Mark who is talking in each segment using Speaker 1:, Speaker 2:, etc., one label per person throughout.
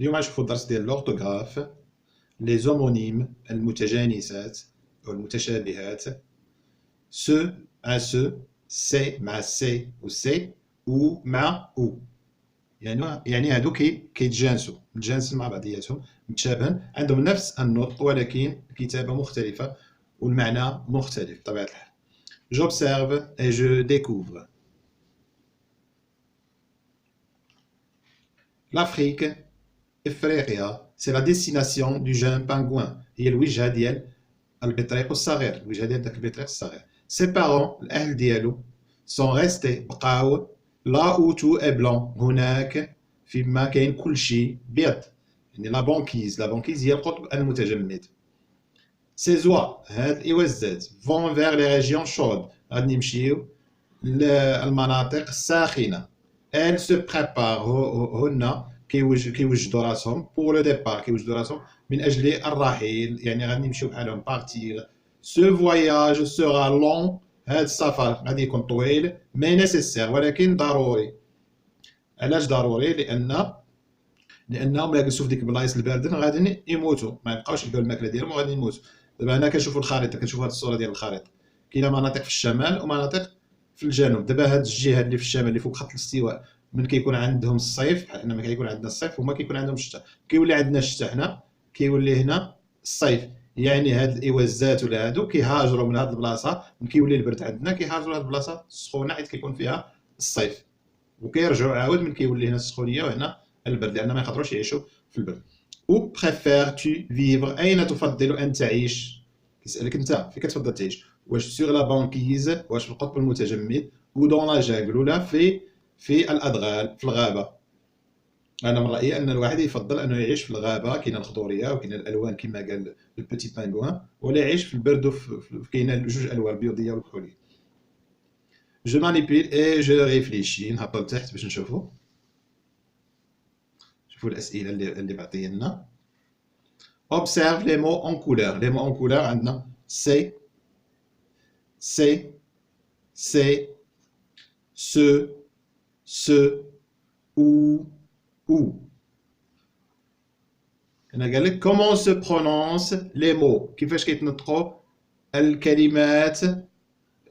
Speaker 1: اليوم غنشوفو الدرس ديال l'orthographe les homonymes المتجانسات أو المتشابهات ce مع ce سي مع سي و سي و مع او يعني هادو كيتجانسوا متجانسين مع بعضياتهم متشابهين عندهم نفس النطق ولكن الكتابة مختلفة والمعنى مختلف بطبيعة الحال. J'observe et je découvre. L'Afrique إفريقيا c'est la destination du jeune pingouin هي الوجهة ديال البطريق الصغير الوجهة ديال داك البطريق الصغير. Ses parents الأهل ديالو sont restés بقاو là où tout est blanc هناك فيما كاين كل شيء بيض يعني لا بونكيز هي القطب المتجمد. Ces oies هاد الإوزات vont vers les régions chaudes غادي نمشيو للمناطق الساخنة. Elles se préparent هن كيوجدوا راسهم pour le départ كيوجدوا راسهم من أجل الرحيل يعني غادي نمشيو بحالهم partir. Ce voyage sera long هاد السفر غادي يكون طويل mais nécessaire ولكن ضروري. علاش ضروري؟ لأنهم ملي كنشوف ديك البلايص الباردين غادي يموتوا ما يبقاوش يلقاو الماكله ديالهم وغادي يموتوا. دابا هنا كنشوفوا الخريطه كنشوفوا هاد الصوره ديال الخريطه كاينه مناطق في الشمال ومناطق في الجنوب. دابا هاد الجهه اللي في الشمال اللي فوق خط الاستواء من كيكون عندهم الصيف بحال حنا ما كيكون عندنا الصيف هما كيكون عندهم الشتاء كيولي عندنا الشتاء هنا كيولي هنا الصيف يعني هاد الاوزات ولا هادو كيهاجروا من هاد البلاصه من كيولي البرد عندنا كيهاجروا لهاد البلاصه السخونه حيت كيكون فيها الصيف وكيرجعوا عاود من كيولي هنا السخونيه وهنا البرد لان ما يقدروش يعيشوا في البرد. او بريفير تو فيفر اين تفضل ان تعيش؟ كيسالك انت فين كتفضل تعيش واش سور لا بانكيز واش في القطب المتجمد او دون لا جانجل ولا في الادغال في الغابه. انا من رايي ان الواحد يفضل انه يعيش في الغابه كاينه الخضوريه وكاينه الالوان كما قال البيتي بانغوان ولا يعيش في البرد كاينه جوج الوان البيضيه والكحوليه. جو مانيبيل اي جو ريفليشي نهبطوا لتحت باش نشوفوا شوفوا الاسئله اللي بعطيه لنا. Observe les mots en couleur. Les mots en couleur عندنا c'est, ce, ou. هنا قال لك comment se prononcent les mots كيفاش كيتنطقوا الكلمات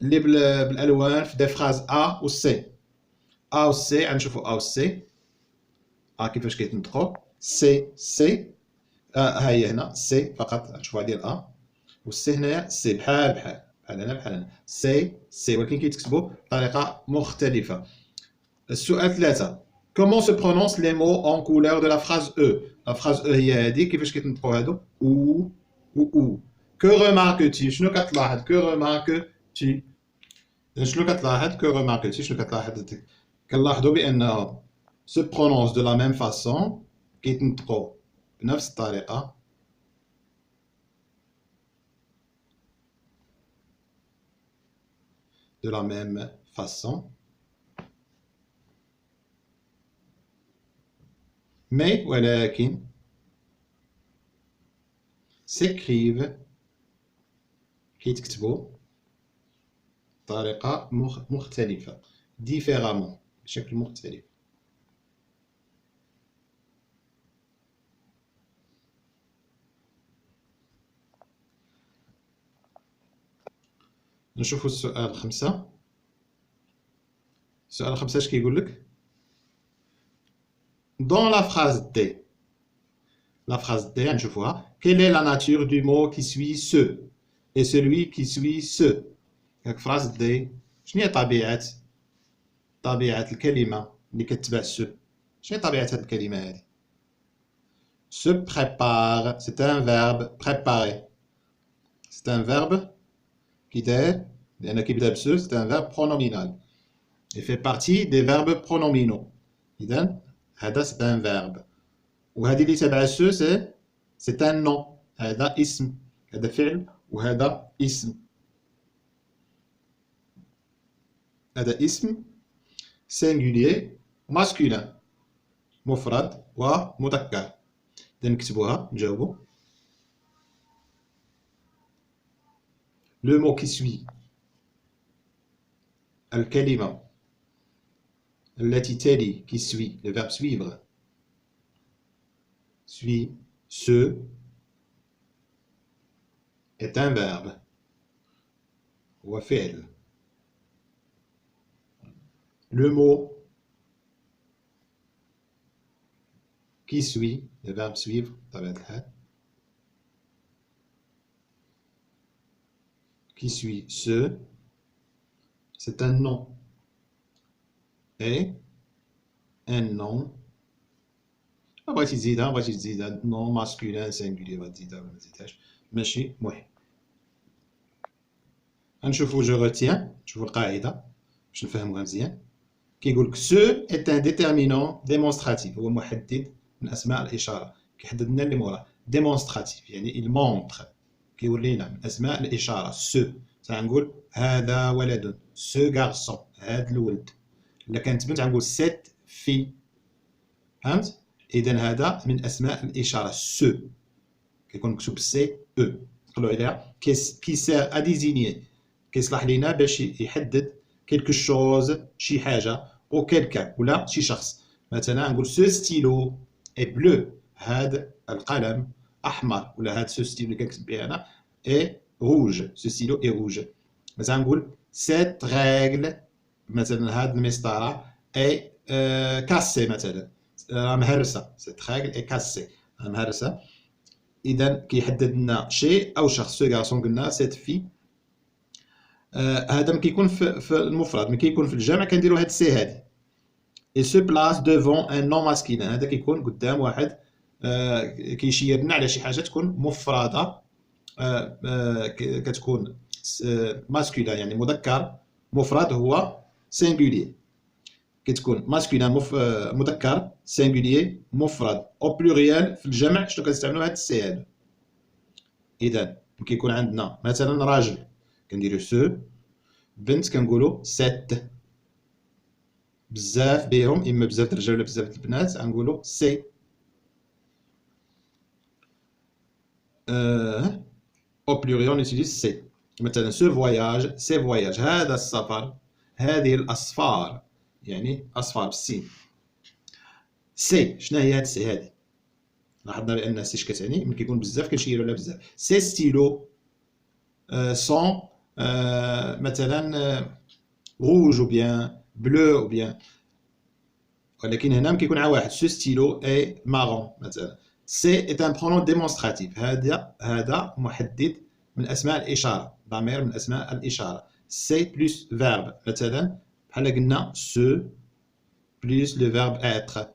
Speaker 1: اللي بالالوان في دي فراز A و C. A و C غنشوفوا A و C. A كيفاش كيتنطقوا C ها هي هنا سي فقط غنشوفوها ديال ا والسي هنايا سي بحال هنا سي ولكن كيتكتبوا بطريقه مختلفه. السؤال 3 comment se prononcent les mots en couleur de la phrase E. la phrase E هي هذه كيفاش كيتنطقوا هادو او que remarques-tu شنو كتلاحظ que remarques-tu شنو كتلاحظ كنلاحظوا بانه se prononce de la même façon كيتنطقوا بنفس الطريقة de la même façon mais ولكن s'écrivent كيتكتبوا بطريقة مختلفة différemment بشكل مختلف. نشوفوا السؤال 5. السؤال 5 اش كيقول لك dans la phrase D نشوفوها quelle est la nature du mot qui suit ce et celui qui suit ce. هاك phrase D شنو هي طبيعة الكلمة اللي كتبع ce شنو هي طبيعة هاد الكلمة هادي. se prépare c'est un verbe préparer c'est un verbe qui داير لأن كيبدا بسو c'est un verbe pronominal il fait partie des verbes pronominaux. إذن هذا c'est un verbe وهذه اللي تبع سو c'est un nom هذا اسم هذا فعل وهذا اسم singulier masculin مفرد ومذكر. إذن نكتبوها نجاوبو le mot qui suit الكلمة التي تلي qui suit le verbe suivre suit ce est un verbe ou فعل. Le mot qui suit, le verbe suivre, qui suit ce, c'est un nom. Et un nom. بغيتي تزيدها nom masculin singulier تزيدها ولا ما تزيدهاش ماشي مهم. غنشوفو جو روتيان نشوفو القاعدة باش نفهموها مزيان. كيقولك سو est un déterminant démonstratif هو محدد من أسماء الإشارة كيحدد لنا اللي موراه démonstratif يعني il montre كيورينا من أسماء الإشارة سو تنقول هذا ولد سو garçon هذا الولد. إلا كانت بنت غنقول سيت في. فهمت؟ إذا هذا من أسماء الإشارة سو كيكون مكتوب سي أو نقولو عليها كي سير أ ديزينيي كيصلح لينا باش يحدد كيلكو شوز شي حاجة أو كيلكان ولا شي شخص. مثلا نقول سو ستيلو إي بلو هذا القلم أحمر ولا هذا سو ستيلو اللي كنكتب به أنا إي روج سو ستيلو إي روج. مثلا نقول سيت ريغل مثلا هذا المسطرة إي كاسي مثلا مهرسة سيت ريغل إي كاسي مهرسة. إذا كيحدد لنا شيء أو شخص سو غارسون قلنا سيت في. هذا ملي كيكون في المفرد ملي كيكون في الجمع كنديرو هاد السي هادي اي سو بلاص دوفون ان نون ماسكيلين هذا كيكون قدام واحد كيشير لنا على شي حاجه تكون مفرده كتكون ماسكولين يعني مذكر مفرد هو سينغولير كتكون ماسكولين مذكر سينغولير مفرد او بلوريال في الجمع شنو كنستعملوا هاد السي هذا. اذا كيكون عندنا مثلا راجل كنديرو سو بنت كنقولو سيت بزاف بهم اما بزاف د الرجال ولا بزاف د البنات غنقولو سي. او بلوريال نوتيليز سي. مثلا سو فواياج سي فواياج هذا السفر هذه الأسفار يعني أسفار بالسين. سي شنو هي هاد السي هادي؟ لاحظنا بأن سي اش كتعني ملي كيكون بزاف كنشيرو على بزاف. سي ستيلو سون مثلا روج او بيان بلو او بيان. ولكن هنا ملي كيكون عا واحد سو ستيلو اي مارون مثلا. سي est un pronom démonstratif هذا محدد من اسماء الاشاره ضمير من اسماء الاشاره. سي بلس فيرب مثلا بحال قلنا سو بلس لو فيرب اتر.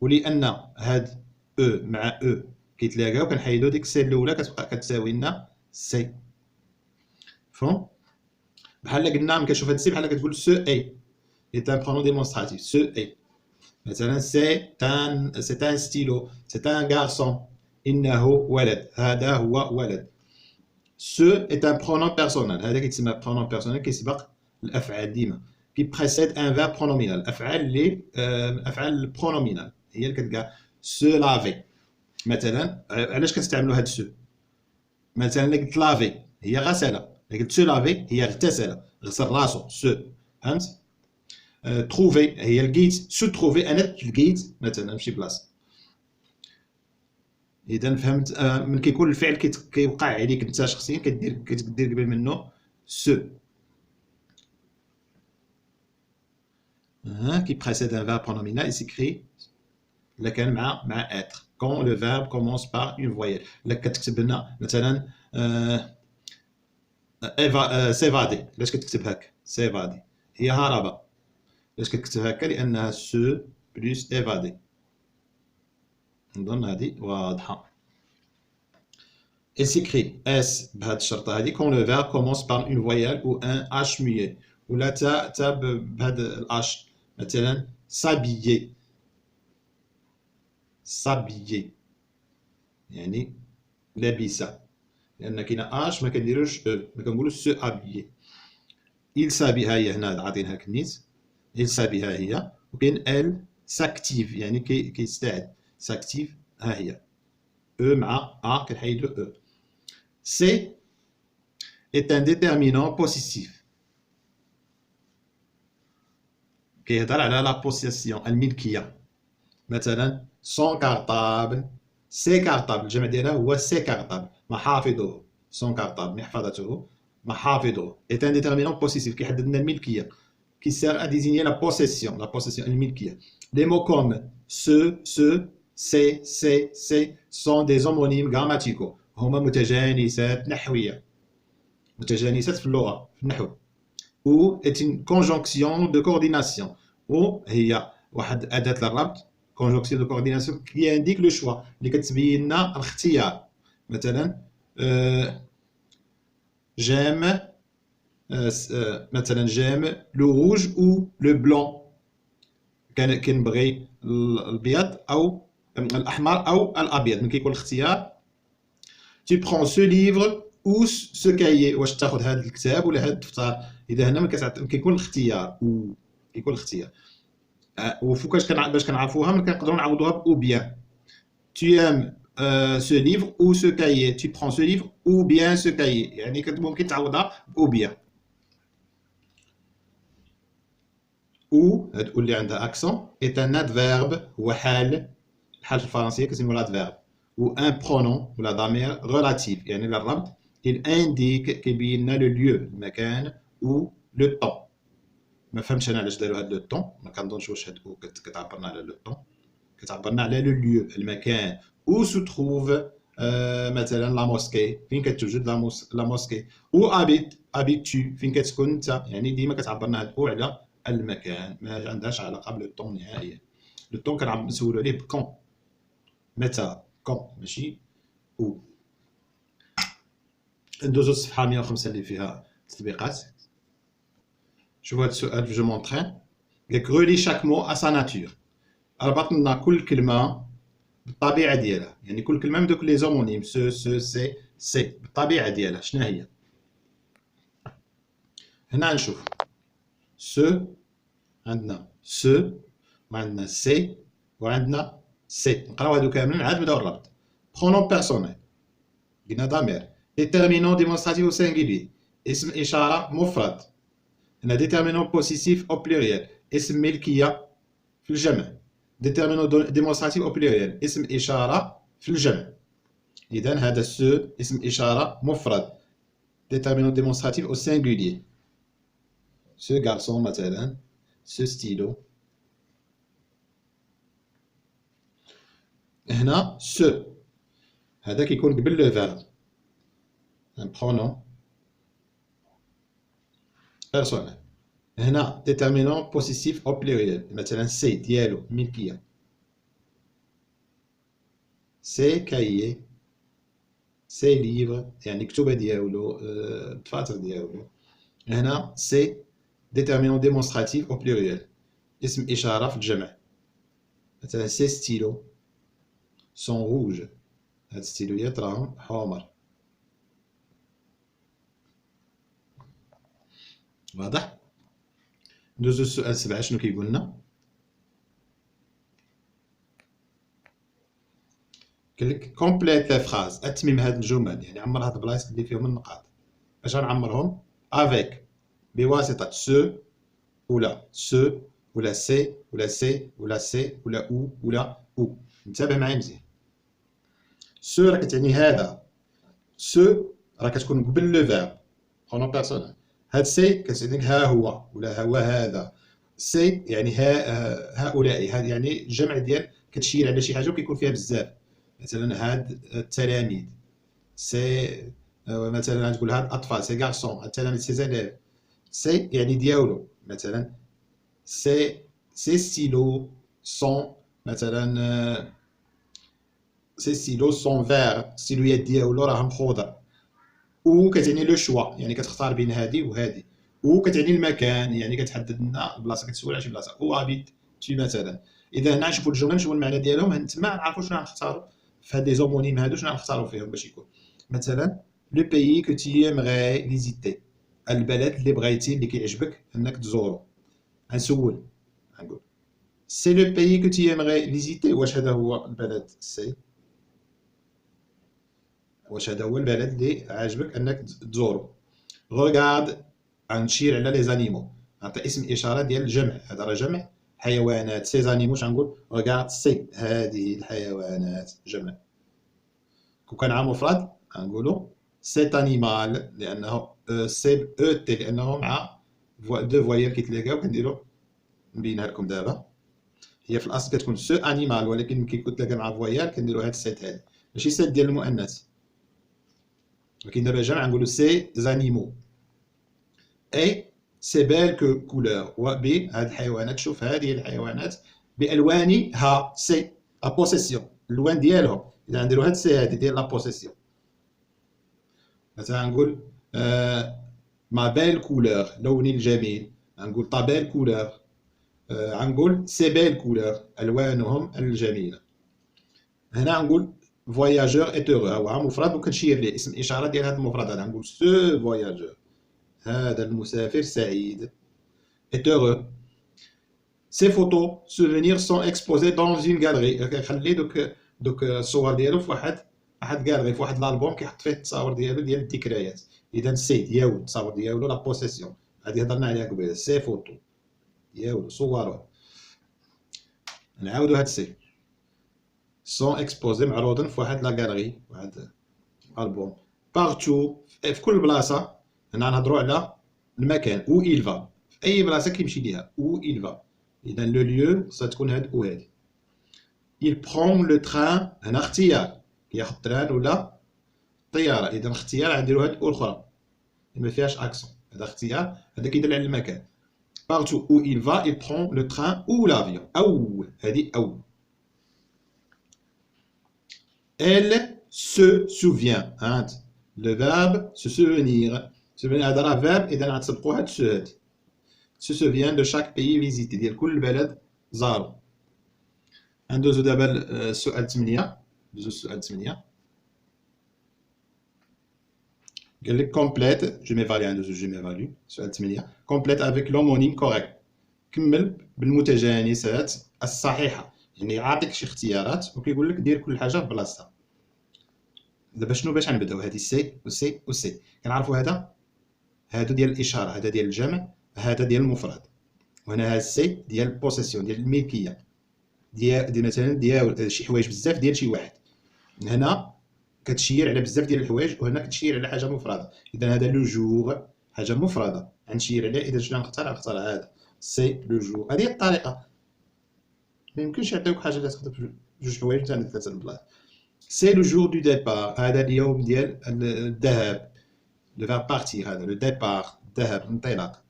Speaker 1: ولان هاد او مع او كيتلاقاو كنحيدو ديك السي الاولى كتبقى كتساوي لنا سي. فهم؟ بحال قلنا ملي كتشوف هاد السي بحال كتقول سو اي est un pronom démonstratif سو اي. مثلا c'est un stylo c'est un garçon إنه ولد هذا هو ولد. ce est un pronom personnel هذا كيتسمى pronom personnel كيسبق الأفعال ديما qui précède un verbe pronominal. الأفعال اللي الأفعال البرونومينال هي اللي كتلقى se laver مثلا. علاش كنستعملوا هاد سو؟ مثلا اللي قلت لافي هي غسالة اللي قلت سو لافي هي اغتسل غسل راسو سو. فهمت؟ تروفي هي لقيت سو تروفي انا لقيت مثلا فشي بلاصه. اذا فهمت ملي كيكون الفعل كيوقع عليك انت شخصيا كدير قبل منه سو qui précède un verbe pronominal et s'écrit الا كان مع être quand le verbe commence par une voyelle. الا كتكتب لنا مثلا سيفادي علاش كتكتب هكا سيفادي هي هرب. علاش كتكتب هكا؟ لانها سو بلس ايفادي. نظن هذه واضحه. et s'écrit s بهاد الشرطه هذه quand le verbe commence par une voyelle ou un h muet ولا تا بهاد الاش. مثلا s'habiller s'habiller يعني لابسه لان كاينه اش ما كنديروش ما كنقولوش سو ابيي. il s'habille ها هي هنا عاطينها كنيت il s'habille ها هي. وكاين ال s'active يعني كيستعد s'active ها هي او مع ا كنحيدو او. سي est un déterminant possessif كيهضر على لا بوسيسيون الملكيه. مثلا son cartable سي كارطابل، الجمع ديالها هو سي كارطابل، محافظه، سون كارطابل محفظته، محافظه. est un déterminant possessif كيحدد لنا الملكيه، qui sert à désigner la possession الملكيه. Les mots comme ce, c'est sont des homonymes grammaticaux، هما متجانسات نحويه، متجانسات في اللغه في النحو. ou est une conjonction de coordination، ou هي واحد اداه للربط، conjonction de coordination qui indique le choix، اللي كتبين لنا الاختيار. مثلا j'aime مثلا j'aime le rouge ou le blanc، كنبغي الابيض او الاحمر او الابيض. من كيكون الاختيار tu prends ce livre ou ce cahier، واش تاخذ هذا الكتاب ولا هذا الدفتر. اذا هنا كيكون الاختيار او كيكون الاختيار. وفوقاش باش كنعرفوها من كنقدروا نعوضوها ب ou bien. tu aimes ce livre ou ce cahier، tu prends ce livre ou bien ce cahier، يعني ممكن تعوضها ب ou bien. ou هاد اللي عندها اكسون est un adverbe، هو حال، الحال في الفرنسيه كيسميوه l'adverbe، ou un pronom ولا ضمير relatif يعني للربط. il indique كيبين لنا le lieu المكان ou le temps. ما فهمتش انا علاش داروا هاد لو طون، ما كنظنش واش هاد او كتعبرنا على لو طون، كتعبرنا على لو ليو المكان. ou se trouve مثلا لا موسكي، فين كتوجد لا موسكي. ou habite فين كتكون انت، يعني ديما كتعبرنا هاد او على المكان، ما عندهاش علاقه بلو طون نهائيا. لو طون كنسولو عليه بكون، متى، كون، ماشي او. ندوزو الصفحه 105 اللي فيها تطبيقات. شوفوا هاد السؤال جو مونطرين، قالك غولي شاك مو ا سا ناتور، ربط لنا كل كلمه بالطبيعه ديالها، يعني كل كلمه من دوك لي زومونيم سو سي بالطبيعه ديالها شنو هي. هنا نشوف سو، عندنا سو وعندنا سي وعندنا سي. نقراو هادو كاملين عاد نبداو الربط. برونون بيرسونيل قلنا ضمير. ديتيرمينون ديمونستراتيف او سينغولير اسم اشاره مفرد. هنا ديتيرمينون بوسيسيف او بلوريال اسم ملكيه في الجمع. ديتيرمينون ديمونستراتيف او بلوريال اسم اشاره في الجمع. اذا هذا سو اسم اشاره مفرد. ديتيرمينون ديمونستراتيف او سينغولير سو غارسون مثلا، سو ستيلو. هنا سو هذا كيكون قبل لو فيرب، ان برونون بيرسونيل. هنا ديتيرمينون بوسيسيف او بلوريال، مثلا سي ديالو ملكيه، سي كايي، سي ليفر يعني كتوبه ديالو، الدفاتر ديالو. هنا سي ديتيرمينون ديمونستراتيف او بلوريال اسم اشاره في الجمع، مثلا سي ستيلو سون روج، هاد ستيلويات راهم حمر. واضح؟ ندوزو السؤال 7 شنو كيقول لنا؟ قالك كومبليت لي فراز، اتمم هاد الجمل، يعني عمر هاد البلايص اللي فيهم النقاط. اش غنعمرهم؟ افيك بواسطه سو ولا سو ولا سي ولا سي ولا سي ولا او ولا او. انتبه معايا مزيان. سو راه كتعني هذا، سو راه كتكون قبل لو فيرب برونون بيرسونيل. هاد سي كتعني ها هو ولا هو هذا. سي يعني هؤلاء، هاد يعني الجمع ديال كتشير على شي حاجه وكيكون فيها بزاف، مثلا هاد التلاميذ، سي مثلا تقول هاد الاطفال سي غارسون، التلاميذ سي زاليف. سي يعني ديالو، مثلا سي ستيلو سون، مثلا سي ستيلو سون فير، ستيلويات ديالو راهم خضر. او كتعني لو شوا يعني كتختار بين هادي وهادي. او كتعني المكان يعني كتحدد لنا البلاصه، كتسول على شي بلاصه. او ابيت تي مثلا. اذا هنا نشوفوا الجمله نشوفوا المعنى ديالهم، تما نعرفوا شنو غنختاروا في هاد لي زومونيم هادو، شنو غنختاروا فيهم باش يكون. مثلا لو بيي كو تي ايمغي فيزيتي، البلد اللي بغيتي اللي كيعجبك انك تزورو. غنسول غنقول سي لو بيي كو تي ايمغي فيزيتي، واش هذا هو البلد سي، واش هذا هو البلد اللي عاجبك انك تزورو. غوغارد غنشير على لي زانيمو، نعطي اسم اشاره ديال الجمع، هذا راه جمع حيوانات. سي زانيمو غنقول غوغارد سي، هذه الحيوانات جمع. كون كان مع مفرد غنقولوا سيت انيمال لانه سي او تي لانه مع دو فوايير كيتلاقاو كنديروا نبينها لكم دابا. هي في الاصل كتكون سو انيمال ولكن كي كتلاقى مع فوايير كنديروا هاد السيت هادي ماشي سيت ديال المؤنث ولكن دابا جمع نقولوا سي زانيمو. اي سي بيل كو كولور وب هاد الحيوانات شوف هذه الحيوانات بالوانها سي لا بوسيسيون اللون ديالهم اذا نديروا هاد السي هادي ديال لا بوسيسيون مثلا نقول ما بيل كولور لوني الجميل نقول تا بيل كولور غنقول سي بيل كولور الوانهم الجميله. هنا نقول فواياجور ايت هو هو مفرد وكنشير ليه اسم اشاره ديال هذا المفرد هذا نقول سو فواياجور هذا المسافر سعيد ايت heureux. Ces photos souvenirs sont exposés dans une galerie. كيخلي دوك الصور ديالو في واحد غاليري في واحد الالبوم كيحط فيه التصاور ديالو ديال الذكريات. اذا سي ديالو التصاور ديالو لا بوسيسيون هذه هضرنا عليها قبيله سي فوتو ديالو صوروه. نعاودو هاد سي سون اكسبوزي معروضين في واحد لا غاليري واحد البوم بارتو في كل بلاصه. هنا نهضروا على المكان او il va في اي بلاصه كيمشي ليها او il va. اذا لو ليو ستكون هاد او هادي. il prend le train هنا اختيار ياخذ تران ولا طياره. اذا اختيار غنديروا هاد او الاخرى ما فيهاش اكسون هذا اختيار هذا كيدل على المكان. partout où il va il prend le train ou l'avion او هذه او. elle se souvient هاد le verbe se souvenir هذا راه verbe اذا غتسبقوا هاد سو هادي se souvient de chaque pays visité ديال كل بلد زاروا. ندوزو دابا السؤال 8 ندوزو السؤال 8 قال لك كومبليت جو ميفالي ندوزو جو ميفالي السؤال 8 كومبليت افيك لومونيم كوريكت كمل بالمتجانسات الصحيحه يعني عاطيك شي اختيارات وكيقول لك دير كل حاجه في بلاصتها. دابا شنو باش غنبداو هذه سي وسي وسي كنعرفوا هادو ديال الاشاره هذا ديال الجمع هذا ديال المفرد وهنا هذا السي ديال البوسيسيون ديال الملكيه ديال مثلا ديال شي حوايج بزاف ديال شي واحد. هنا كتشير على بزاف ديال الحوايج وهنا كتشير على حاجه مفرده. اذا هذا لو جور حاجه مفرده غنشير عليه. اذا شنو نختار هذا سي لو جور. هذه هي الطريقه ما يمكنش يعطيوك حاجه اللي تخدم جوج حوايج ثاني ثلاثه البلاصه. سي لو جور دو ديبار هذا اليوم ديال الذهاب لو فير بارتي هذا لو ديبار الذهاب الانطلاق.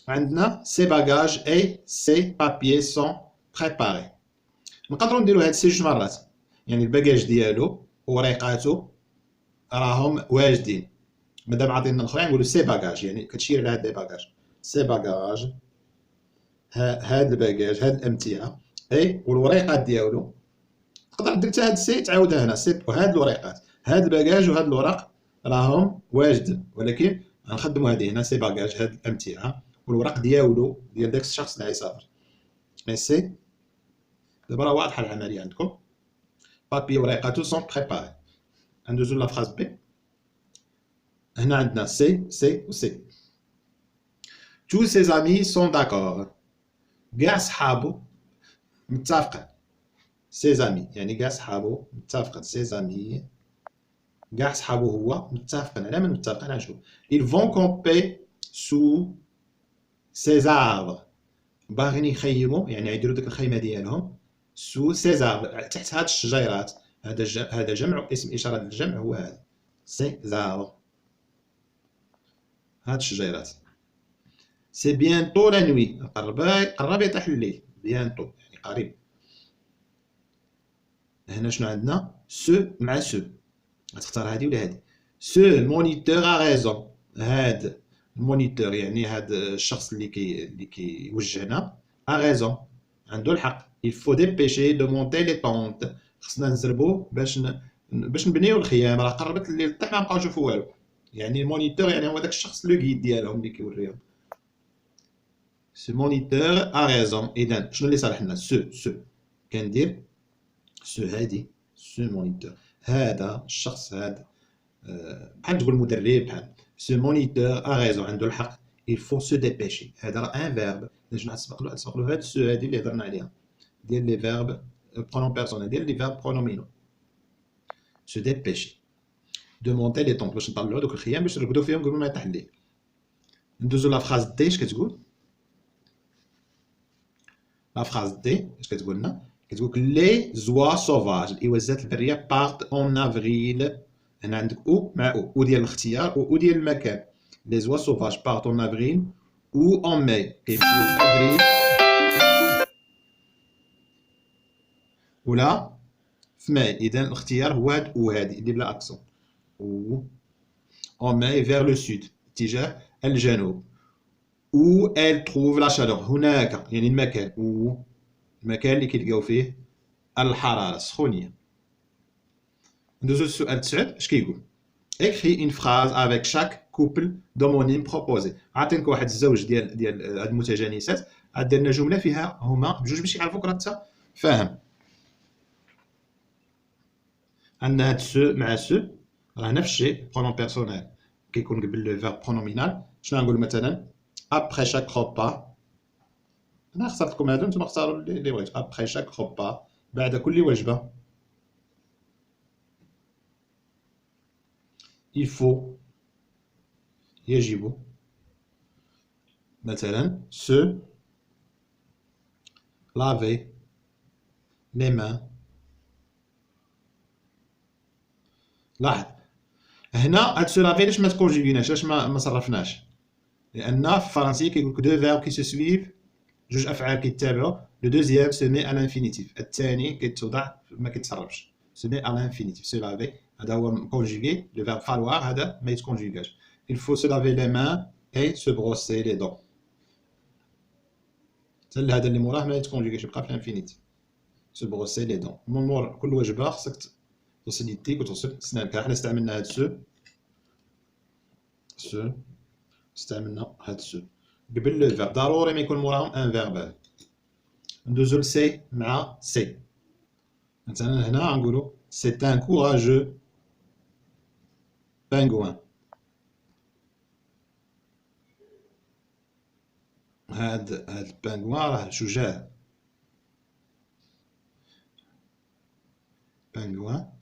Speaker 1: عندنا سي باجاج اي سي بابيي سون بريباري. نقدروا نديروا هاد سي جوج مرات يعني الباجاج ديالو وريقاتو راهم واجدين. مادام عطينا الاخرين نقولوا سي باجاج يعني كتشير على هاد لي باجاج سي باجاج هاد الباجاج هاد الامتعه اي والوريقات ديالو. تقدر دير حتى هاد السي تعاودها هنا سي وهاد الوريقات هاد الباجاج وهاد الورق راهم واجد ولكن غنخدموا هذه هنا سي باجاج هاد الامتعه والورق ديالو ديال داك الشخص اللي غيسافر. ميسي دابا راه واضحه العمليه عندكم بابي وريقاتو سون بريباري. ندوزو لا فراز بي. هنا عندنا سي سي و سي. tous ses amis sont d'accord كاع صحابو متفقين. ses amis يعني كاع صحابو متفقين ses amis كاع صحابو هو متفقين. على من متفقين غنشوف ils vont camper sous ces arbres باغيين يخيموا يعني يديروا ديك الخيمه ديالهم سو سيزار تحت هاد الشجيرات. هذا جمع اسم اشاره للجمع هو هذا سيزار هاد الشجيرات. سي بيانتو لا نوي قرب يطيح الليل بيانتو يعني قريب. هنا شنو عندنا سو مع سو غتختار هادي ولا هادي. سو مونيتور ا ريزون هاد المونيتور يعني هاد الشخص اللي كيوجهنا ا ريزون عنده الحق. il faut dépêcher de monter les tentes خصنا نزربو باش نبنيو الخيام راه قربت الليل طيح ما نبقاو نشوفو والو. يعني المونيتور يعني هو داك الشخص لو غيد ديالهم اللي كيوريهم. سو مونيتور ا ريزون. اذا شنو اللي صالح لنا سو كندير سو هادي سو مونيتور هذا الشخص هذا بحال تقول مدرب بحال سو مونيتور ا ريزون عنده الحق. il faut se dépêcher هذا راه ان فيرب باش نسبق له هاد سو هادي اللي هضرنا عليها ديال لي فيرب برونون بيرسونيل ديال لي فيرب برونومينو. se dépêcher de monter les tempes باش نطلعوا دوك الخيام باش نرقدوا فيهم قبل ما يطيح الليل. ندوزو لا فراز دي. اش كتقول لا فراز دي؟ اش كتقول لنا؟ كتقولك لي زوا سوفاج الاوازات البريه بارت اون افريل. هنا عندك او مع او ديال الاختيار او ديال المكان. لي زوا سوفاج بارت اون افريل او اون ماي كيمشيو في افريل ولا في ماي. اذا الاختيار هو هاد او هادي اللي بلا اكسون. او اون ماي فيغ لو سود اتجاه الجنوب. où elle trouve la chaleur. هناك يعني المكان. où المكان اللي كيلقاو فيه الحرارة السخونية. ندوزو للسؤال 9. اش كيقول؟ écris une phrase avec chaque couple d'homonymes proposé. عاطينك واحد الزوج ديال هاد المتجانسات، عاد لنا جملة فيها هما بجوج باش يعرفوك راه انت فاهم. عندنا هاد سو مع سو راه نفس الشيء برونون بيرسونيل كيكون قبل لو فيرب برونومينال. شنو نقول مثلا؟ après chaque repas. انا اخترت لكم هادو نتوما اختاروا اللي بغيتو. après chaque repas بعد كل وجبة. il faut يجب مثلا se laver les mains. لاحظ هنا هاد سو لافي علاش ما تكونجيغيناش، علاش ما صرفناش؟ لان في الفرنسيه كيقول لك دو فيرب كي سو سويف، جوج افعال كيتابعوا. لو دوزيام سو مي ا لانفينيتيف، الثاني كيتوضع ما كيتصرفش سو مي ا لانفينيتيف. سو لافي هذا هو كونجيغي. لو فيرب فالوار هذا ما يتكونجيغاش. il faut se laver les mains et se brosser les dents. حتى هذا اللي موراه ما يتكونجيغاش، يبقى في الانفينيتيف. se brosser les dents. من مور كل وجبه خصك تغسل يديك وتغسل سنانك. حنا استعملنا هاد سو استعملنا هاد سو قبل لو فيرب. ضروري ما يكون موراهم ان فيربال. ندوزو لسي مع سي. مثلا هنا غنقولو سي ان كوراجو بانغوان. هاد البانغوان راه شجاع. بانغوان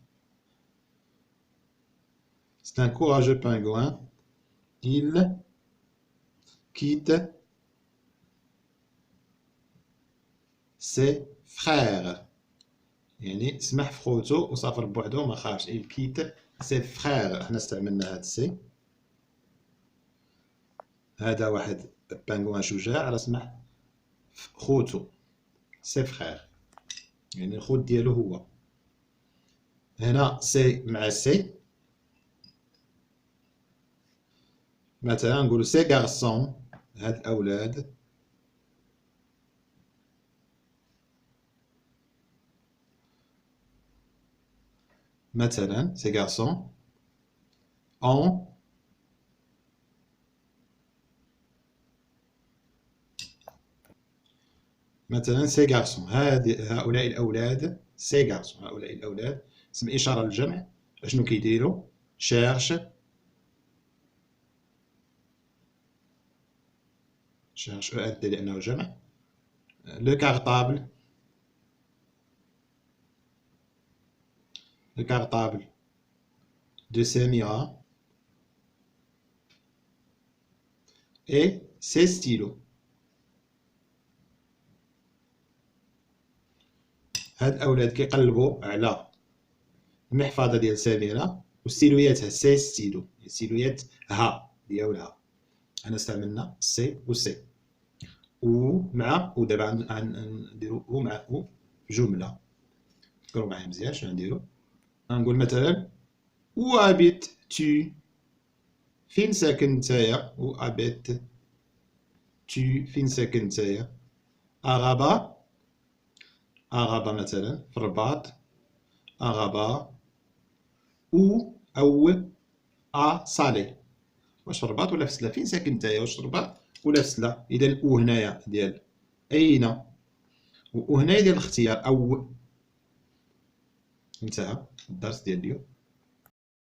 Speaker 1: c'est un courageux pingouin. Il quitte ses frères. يعني سمح في خوتو وسافر بوحدو ما خافش. il quitte ses frères. حنا استعملنا هاد سي. هذا واحد بانغوان شجاع راه سمح في خوتو سي فخير يعني الخوت ديالو هو. هنا سي مع سي. مثلا نقولو سي غارسون هاد الاولاد. مثلا سي غارسون اون مثلا سي غارسون هؤلاء الاولاد. سي غارسون هؤلاء الاولاد اسم اشاره للجمع. شنو كيديروا؟ شيرش او ان تي لانه جمع. لو كارطابل de Samira et ses stylos. هاد الاولاد كيقلبوا على المحفظه ديال سميره وستيلوياتها. سي ستيلو ستيلويات ها ديالها. انا استعملنا سي و سي و مع و. دابا نديرو و مع و جمله. فكروا معايا مزيان شنو نديرو. غنقول مثلا و ابيت tu فين ساكن نتايا. و ابيت tu فين ساكن نتايا. اغابا مثلا في الرباط. اغابا او ا صالي. واش في الرباط ولا في سلا؟ فين ساكن نتايا؟ واش في الرباط ولا في سلا؟ اذا او هنايا ديال اين و هنايا ديال الاختيار. او انتهى الدرس ديال اليوم.